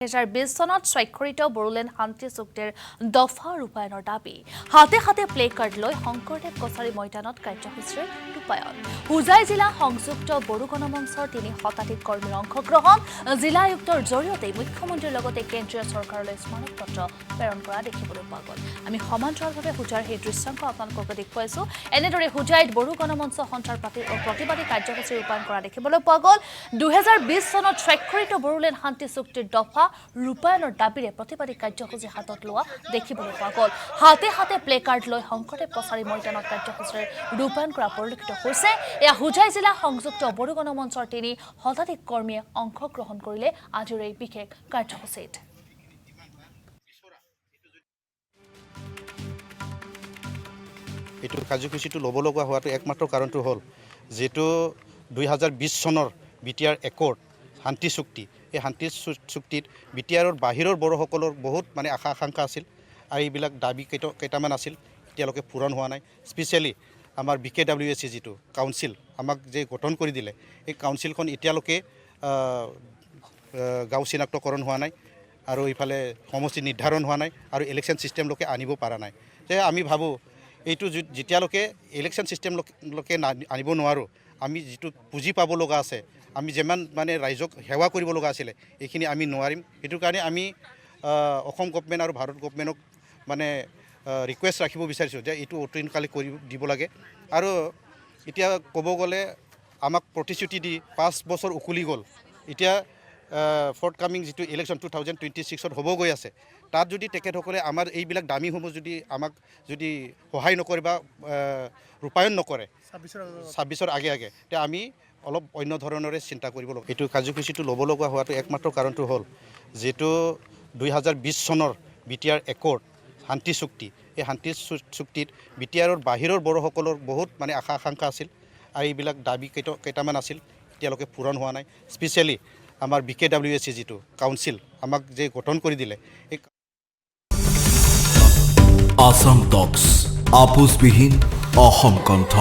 2020 চনত স্বাক্ষৰিত বড়োলেণ্ড শান্তি চুক্তিৰ দফা ৰূপায়ণৰ দাবী হাতে হাতে প্লে কাৰ্ড লৈ শংকৰদেৱ কছাৰী ময়দানত কাৰ্যসূচীৰ ৰূপায়ণ হুজাই জিলা সংযুক্ত বড়ো গণমঞ্চৰ 3 শতাধিক কৰ্মীৰ অংশগ্ৰহণ জিলা আয়ুক্তৰ জৰিয়তে মুখ্যমন্ত্ৰীৰ লগতে কেন্দ্ৰীয় চৰকাৰলৈ স্মাৰক পত্ৰ প্ৰেৰণ কৰা দেখিবলৈ পোৱা গ'ল আমি সমান্তৰালভাৱে হুজাৰ সেই দৃশ্যাংশ আপোনালোকক দেখুৱাইছো এনেদৰে হুজাইত বড়ো গণমঞ্চ সঞ্চাৰ প্ৰতিবাদী কাৰ্যসূচী ৰূপায়ণ কৰা দেখিবলৈ পোৱা গ'ল 2020 চনত স্বাক্ষৰিত বড়োলেণ্ড শান্তি চুক্তিৰ দফা ৰূপায়ণৰ দাবীৰে প্ৰতিবাদী কাৰ্যসূচী হাতত লোৱা দেখিবলৈ পোৱা গ'ল হাতে হাতে প্লে কাৰ্ড লৈ শংকৰদেৱ কছাৰী ময়দানত কাৰ্যসূচীৰ ৰূপায়ণ কৰা পৰিলক্ষিত হৈছে এয়া হুজাই জিলা সংযুক্ত বড়ো গণমঞ্চৰ 3 শতাধিক কৰ্মীয়ে অংশগ্ৰহণ কৰিলে আজিৰ এই বিশেষ কাৰ্যসূচীত এইটো কাৰ্যসূচীটো ল'ব লগা হোৱাটো একমাত্ৰ কাৰণটো হ'ল যেটো 2020 চনৰ বিটিআৰ একৰ্ড শান্তি চুক্তি এই শান্তি চুক্তিত বিটিআৰৰ বাহিৰৰ বড়োসকলৰ বহুত মানে আশা আকাংক্ষা আছিল আৰু এইবিলাক দাবী কেইটামান আছিল এতিয়ালৈকে পূৰণ হোৱা নাই স্পেচিয়েলি আমাৰ BKWSC যিটো কাউন্সিল আমাক যে গঠন কৰি দিলে এই কাউন্সিলখন এতিয়ালৈকে গাঁও চিনাক্তকৰণ হোৱা নাই আৰু ইফালে সমষ্টি নিৰ্ধাৰণ হোৱা নাই আৰু ইলেকশ্যন চিষ্টেমলৈকে আনিব পৰা নাই যে আমি ভাবোঁ এইটো যেতিয়ালৈকে ইলেকশ্যন চিষ্টেমলৈকে আনিব নোৱাৰোঁ আমি যিটো পুঁজি পাব লগা আছে আমি যিমান মানে ৰাইজক সেৱা কৰিব লগা আছিলে এইখিনি আমি নোৱাৰিম সেইটো কাৰণে আমি অসম গভৰ্ণমেণ্ট আৰু ভাৰত গভৰ্ণমেণ্টক মানে ৰিকুৱেষ্ট ৰাখিব বিচাৰিছোঁ যে এইটো অতিসোনকালে কৰি দিব লাগে আৰু এতিয়া ক'ব গ'লে আমাক প্ৰতিশ্ৰুতি দি 5 বছৰ উকলি গ'ল এতিয়া ফৰ্থকামিং যিটো ইলেকশ্যন 2026ত হ'ব গৈ আছে তাত যদি তেখেতসকলে আমাৰ এইবিলাক দামীসমূহ যদি আমাক যদি সহায় নকৰে বা ৰূপায়ণ নকৰে 26ৰ আগে তেতিয়া আমি অলপ অন্য ধৰণৰে চিন্তা কৰিব লাগিব এইটো কাৰ্যসূচীটো ল'ব লগা হোৱাটো একমাত্ৰ কাৰণটো হ'ল যেটো 2020 চনৰ বিটিআৰ একৰ্ড শান্তি চুক্তি এই শান্তি চুক্তিত বিটিআৰৰ বাহিৰৰ বড়োসকলৰ বহুত মানে আশা আকাংক্ষা আছিল আৰু এইবিলাক দাবী কেইটামান আছিল এতিয়ালৈকে পূৰণ হোৱা নাই স্পেচিয়েলি আমাৰ BKWSC যিটো কাউন্সিল আমাক যে গঠন কৰি দিলে এই আসাম টক্স আপোচবিহীন অসম কণ্ঠ